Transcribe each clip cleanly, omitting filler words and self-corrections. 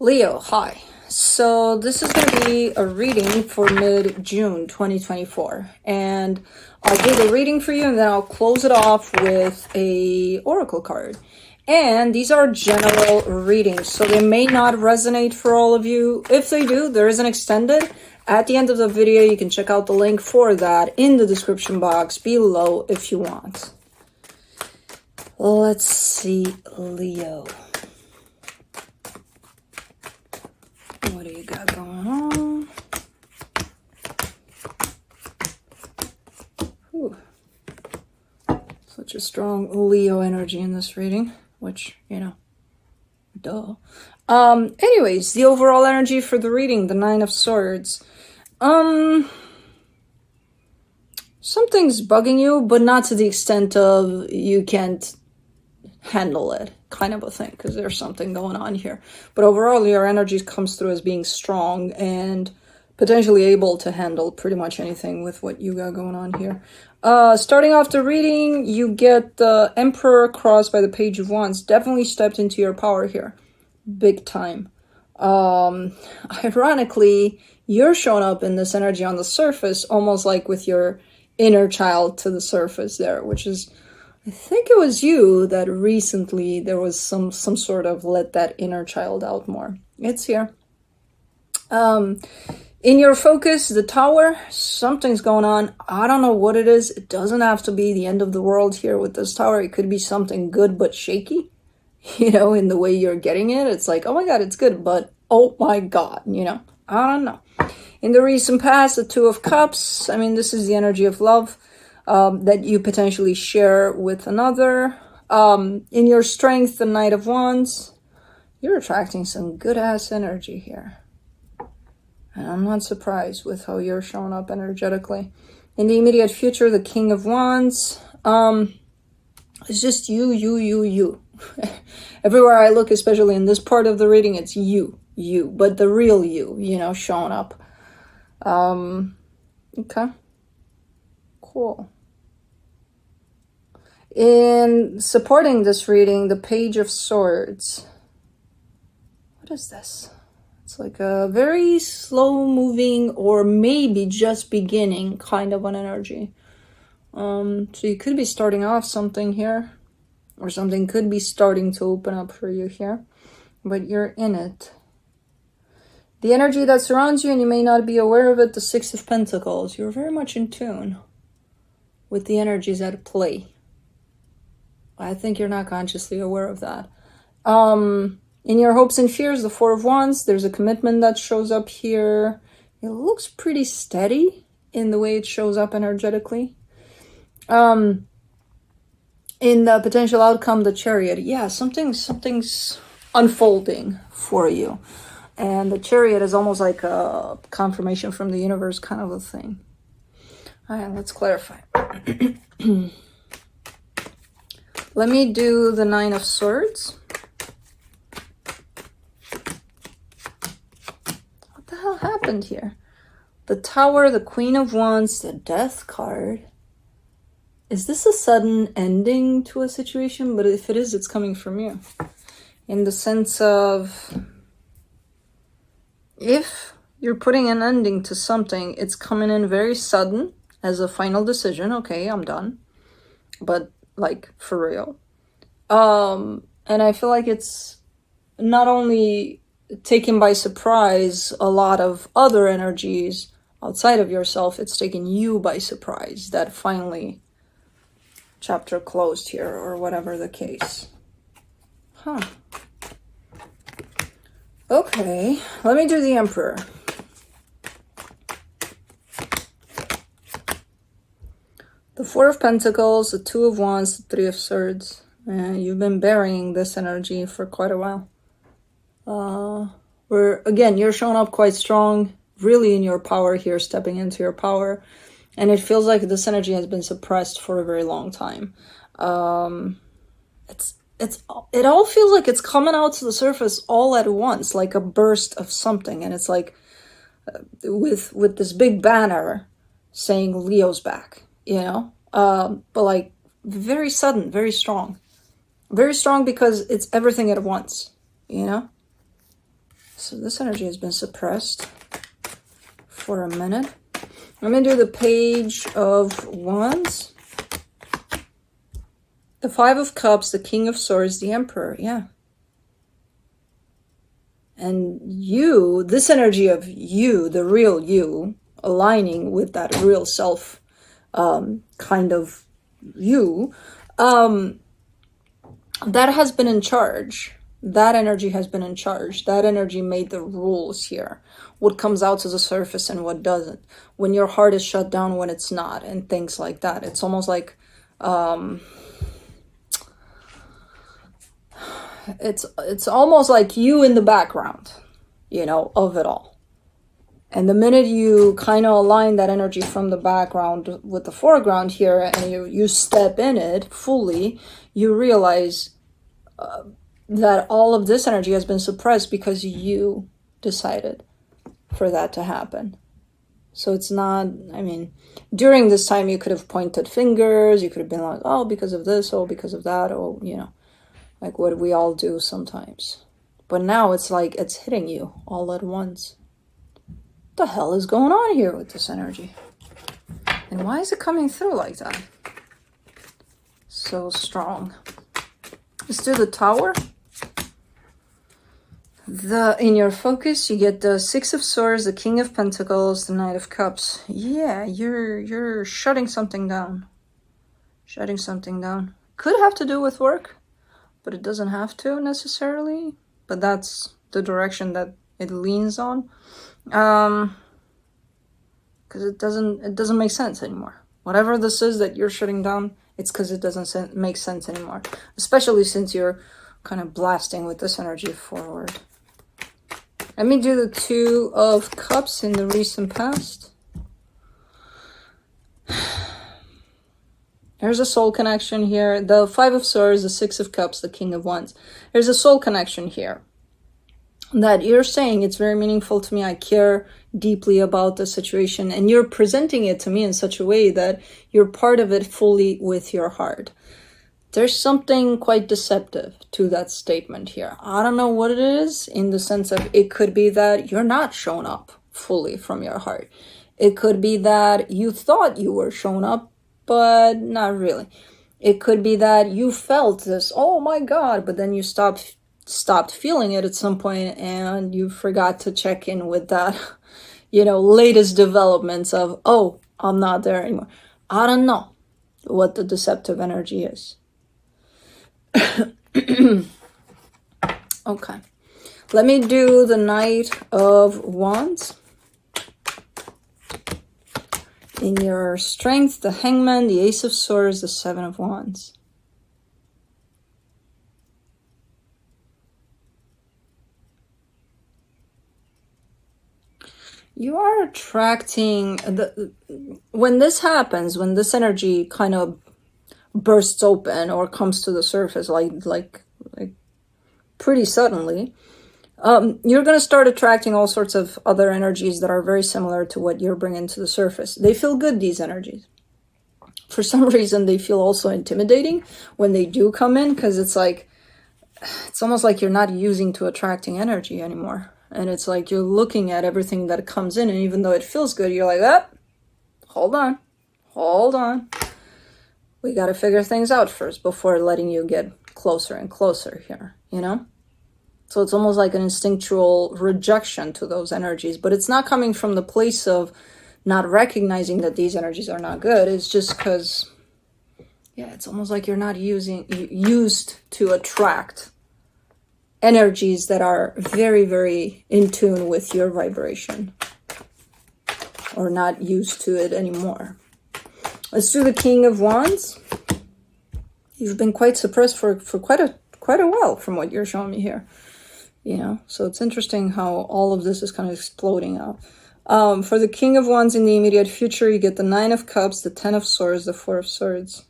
Leo, hi. So this is going to be a reading for mid-June 2024. And I'll do the reading for you and then I'll close it off with a oracle card. And these are general readings, so they may not resonate for all of you. If they do, there is an extended. At the end of the video, you can check out the link for that in the description box below if you want. Let's see, Leo. What do you got going on? Whew. Such a strong Leo energy in this reading, which, you know, duh. Anyways, the overall energy for the reading, the Nine of Swords. Something's bugging you, but not to the extent of you can't handle it, kind of a thing, because there's something going on here. But overall, your energy comes through as being strong and potentially able to handle pretty much anything with what you got going on here. Starting off the reading, you get the Emperor crossed by the Page of Wands. Definitely stepped into your power here. Big time. Ironically, you're showing up in this energy on the surface, almost like with your inner child to the surface there, which is, I think it was you that recently there was some sort of let that inner child out more. It's here. In your focus, the Tower, something's going on. I don't know what it is. It doesn't have to be the end of the world here with this Tower. It could be something good but shaky, you know, in the way you're getting it. It's like, oh my God, it's good, but oh my God, you know, I don't know. In the recent past, the Two of Cups, I mean, this is the energy of love that you potentially share with another. In your strength, the Knight of Wands, you're attracting some good-ass energy here. And I'm not surprised with how you're showing up energetically. In the immediate future, the King of Wands, it's just you. Everywhere I look, especially in this part of the reading, it's you, but the real you know, showing up. Okay. Cool. In supporting this reading, the Page of Swords. What is this? It's like a very slow moving or maybe just beginning kind of an energy. So you could be starting off something here, or something could be starting to open up for you here, but you're in it. The energy that surrounds you, and you may not be aware of it, the Six of Pentacles. You're very much in tune with the energies at play. I think you're not consciously aware of that. In your hopes and fears, the Four of Wands, there's a commitment that shows up here. It looks pretty steady in the way it shows up energetically. In the potential outcome, the Chariot. Yeah, something's unfolding for you. And the Chariot is almost like a confirmation from the universe kind of a thing. All right, let's clarify. Let me do the Nine of Swords. What the hell happened here? The Tower, the Queen of Wands, the Death card. Is this a sudden ending to a situation? But if it is, it's coming from you. In the sense of, if you're putting an ending to something, it's coming in very sudden as a final decision. Okay, I'm done. But like for real. And I feel like it's not only taken by surprise a lot of other energies outside of yourself, it's taken you by surprise that finally chapter closed here, or whatever the case. Huh. Okay, let me do the Emperor. The Four of Pentacles, the Two of Wands, the Three of Swords. You've been burying this energy for quite a while. Where, again, you're showing up quite strong, really in your power here, stepping into your power. And it feels like this energy has been suppressed for a very long time. It all feels like it's coming out to the surface all at once, like a burst of something. And it's like with this big banner saying Leo's back, you know? But like very sudden, very strong. Very strong because it's everything at once, you know? So this energy has been suppressed for a minute. I'm going to do the Page of Wands, the Five of Cups, the King of Swords, the Emperor. Yeah. And you, this energy of you, the real you, aligning with that real self kind of you, that has been in charge. That energy has been in charge. That energy made the rules here. What comes out to the surface and what doesn't. When your heart is shut down, when it's not, and things like that. It's almost like it's almost like you in the background, you know, of it all. And the minute you kind of align that energy from the background with the foreground here, and you step in it fully, you realize that all of this energy has been suppressed because you decided for that to happen. So it's not, I mean, during this time you could have pointed fingers, you could have been like, oh, because of this, oh, because of that, oh, you know, like what we all do sometimes. But now it's like it's hitting you all at once. What the hell is going on here with this energy? And why is it coming through like that? So strong. Let's do the Tower. In your focus, you get the Six of Swords, the King of Pentacles, the Knight of Cups. Yeah, you're shutting something down. Shutting something down. Could have to do with work, but it doesn't have to necessarily. But that's the direction that it leans on. Because it doesn't make sense anymore. Whatever this is that you're shutting down, it's because it doesn't make sense anymore. Especially since you're kind of blasting with this energy forward. Let me do the Two of Cups in the recent past. There's a soul connection here. The Five of Swords, the Six of Cups, the King of Wands. There's a soul connection here. That you're saying it's very meaningful to me. I care deeply about the situation. And you're presenting it to me in such a way that you're part of it fully with your heart. There's something quite deceptive to that statement here. I don't know what it is, in the sense of it could be that you're not shown up fully from your heart. It could be that you thought you were shown up, but not really. It could be that you felt this, oh my God, but then you stopped feeling it at some point and you forgot to check in with that, you know, latest developments of, oh, I'm not there anymore. I don't know what the deceptive energy is. Okay, let me do the Knight of Wands. In your strength, the Hangman, the Ace of Swords, the Seven of Wands. You are attracting when this happens, when this energy kind of bursts open or comes to the surface like pretty suddenly, you're going to start attracting all sorts of other energies that are very similar to what you're bringing to the surface. They feel good, these energies. For some reason, they feel also intimidating when they do come in, because it's almost like you're not using to attracting energy anymore. And it's like you're looking at everything that comes in, and even though it feels good, you're like, oh, hold on. We got to figure things out first before letting you get closer and closer here, you know? So it's almost like an instinctual rejection to those energies, but it's not coming from the place of not recognizing that these energies are not good. It's just because, yeah, it's almost like you're not used to attract energies that are very, very in tune with your vibration, or not used to it anymore. Let's do the King of Wands. You've been quite suppressed for quite a while from what you're showing me here. You know, so it's interesting how all of this is kind of exploding out. For the King of Wands in the immediate future, you get the Nine of Cups, the Ten of Swords, the Four of Swords.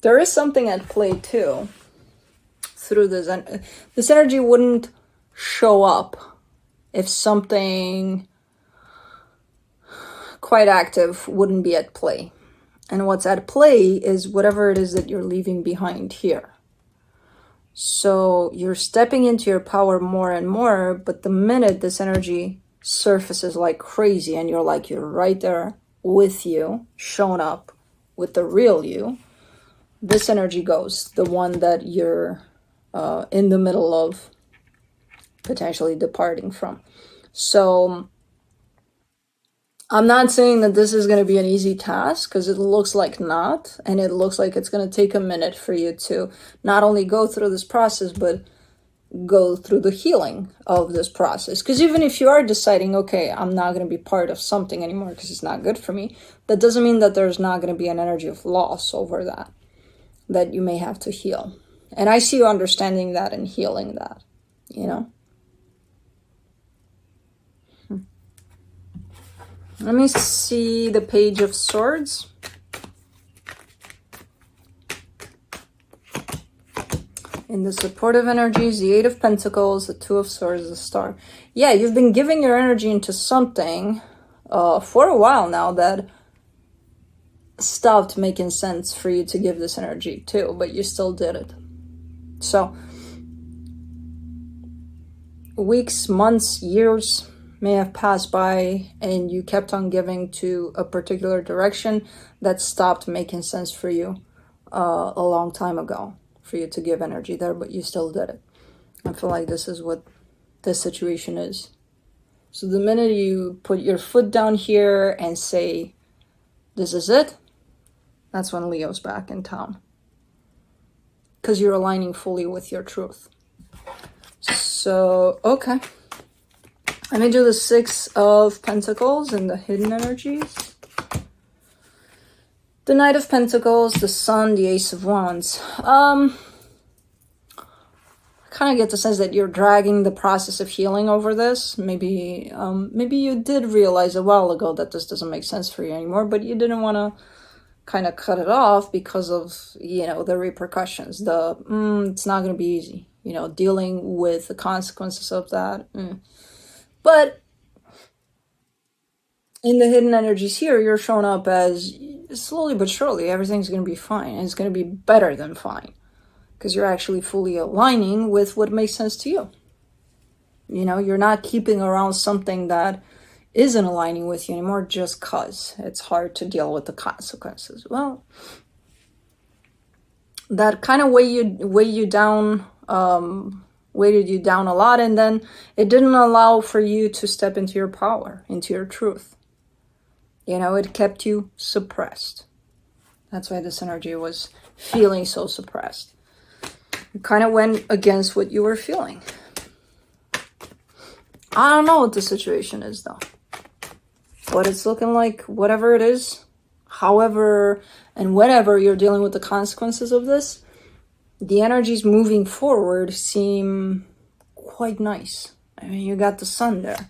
There is something at play too through this. And this energy wouldn't show up if something quite active wouldn't be at play. And what's at play is whatever it is that you're leaving behind here. So you're stepping into your power more and more, but the minute this energy surfaces like crazy and you're right there with you, shown up with the real you, this energy goes, the one that you're in the middle of potentially departing from. So I'm not saying that this is going to be an easy task, because it looks like not, and it looks like it's going to take a minute for you to not only go through this process, but go through the healing of this process. Because even if you are deciding, okay, I'm not going to be part of something anymore because it's not good for me, that doesn't mean that there's not going to be an energy of loss over that you may have to heal. And I see you understanding that and healing that, you know? Let me see the Page of Swords. In the supportive energies, the Eight of Pentacles, the Two of Swords, the Star. Yeah, you've been giving your energy into something for a while now that stopped making sense for you to give this energy to, but you still did it. So, weeks, months, years may have passed by and you kept on giving to a particular direction that stopped making sense for you a long time ago, for you to give energy there, but you still did it. I feel like this is what this situation is. So the minute you put your foot down here and say, this is it, that's when Leo's back in town. Because you're aligning fully with your truth. So, okay. Let me do the Six of Pentacles and the hidden energies. The Knight of Pentacles, the Sun, the Ace of Wands. I kind of get the sense that you're dragging the process of healing over this. Maybe you did realize a while ago that this doesn't make sense for you anymore, but you didn't want to kind of cut it off because of, the repercussions. It's not going to be easy, dealing with the consequences of that. But in the hidden energies here, you're showing up as slowly but surely everything's going to be fine. And it's going to be better than fine. Because you're actually fully aligning with what makes sense to you. You're not keeping around something that isn't aligning with you anymore just because it's hard to deal with the consequences. Well, that kind of weighted you down a lot, and then it didn't allow for you to step into your power, into your truth. It kept you suppressed. That's why this energy was feeling so suppressed. It kind of went against what you were feeling. I don't know what the situation is, though. But it's looking like whatever it is, however and whenever you're dealing with the consequences of this, the energies moving forward seem quite nice. I mean, you got the Sun there.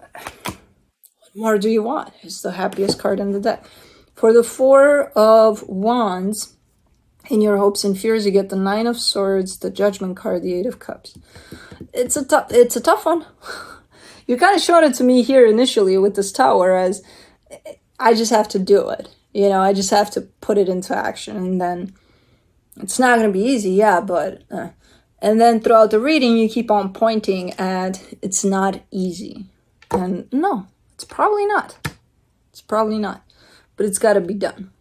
What more do you want? It's the happiest card in the deck. For the Four of Wands, in your hopes and fears, you get the Nine of Swords, the Judgment card, the Eight of Cups. It's a tough one. You kind of showed it to me here initially with this Tower as I just have to do it. I just have to put it into action, and then it's not going to be easy, but and then throughout the reading you keep on pointing at it's not easy. And no, it's probably not. But it's got to be done.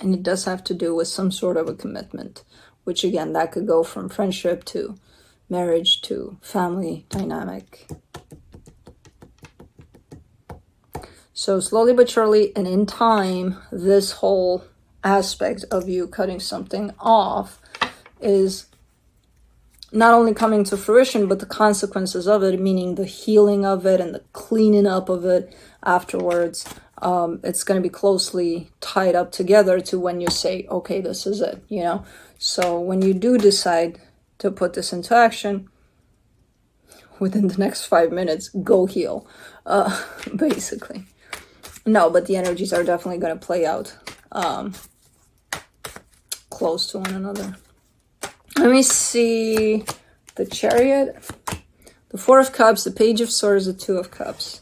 And it does have to do with some sort of a commitment, which again, that could go from friendship to marriage to family dynamic. So slowly but surely and in time, this whole aspect of you cutting something off is not only coming to fruition, but the consequences of it, meaning the healing of it and the cleaning up of it afterwards. It's going to be closely tied up together to when you say, okay, this is it, So when you do decide to put this into action, within the next 5 minutes, go heal, basically. No, but the energies are definitely going to play out close to one another. Let me see the Chariot, the Four of Cups, the Page of Swords, the Two of Cups.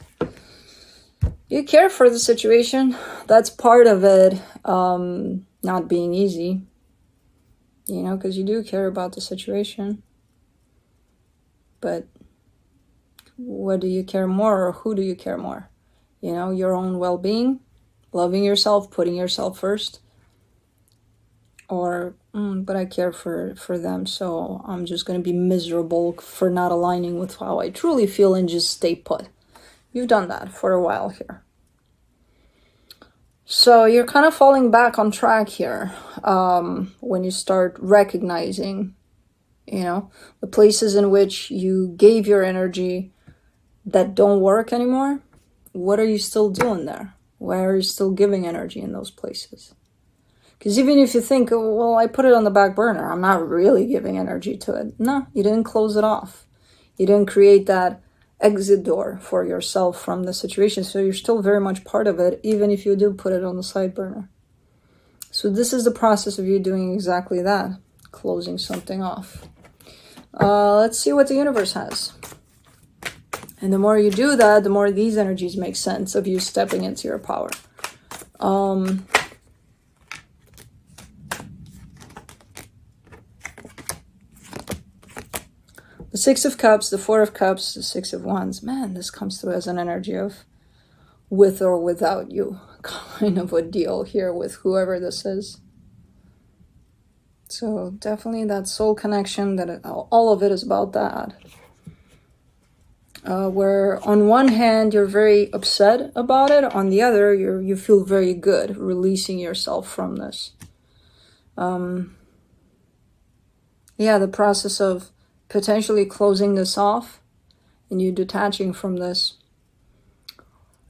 You care for the situation. That's part of it not being easy. you know, because you do care about the situation. But what do you care more, or who do you care more? You know, your own well-being, loving yourself, putting yourself first, or but I care for them, so I'm just going to be miserable for not aligning with how I truly feel and just stay put. You've done that for a while here. So you're kind of falling back on track here when you start recognizing, you know, the places in which you gave your energy that don't work anymore. What are you still doing there? Why are you still giving energy in those places? Because even if you think, oh, well, I put it on the back burner, I'm not really giving energy to it. No, you didn't close it off. You didn't create that exit door for yourself from the situation. So you're still very much part of it, even if you do put it on the side burner. So this is the process of you doing exactly that, closing something off. Let's see what the universe has. And the more you do that, the more these energies make sense of you stepping into your power. The Six of Cups, the Four of Cups, the Six of Wands. Man, this comes through as an energy of with or without you kind of a deal here with whoever this is. So definitely that soul connection, that all of it is about that. Where on one hand you're very upset about it, on the other you feel very good releasing yourself from this. Yeah, the process of potentially closing this off and you detaching from this.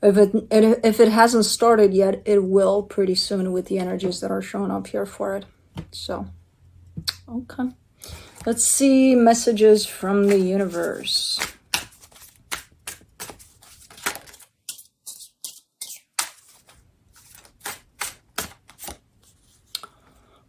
If it hasn't started yet, it will pretty soon with the energies that are showing up here for it. So, okay. Let's see messages from the universe.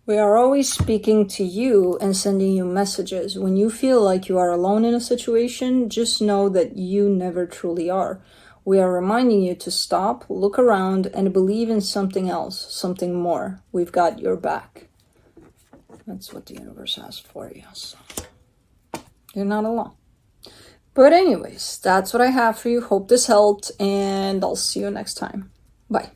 We are always speaking to you and sending you messages. When you feel like you are alone in a situation, just know that you never truly are. We are reminding you to stop, look around, and believe in something else, something more. We've got your back. That's what the universe has for you. So you're not alone. But anyways, that's what I have for you. Hope this helped, and I'll see you next time. Bye.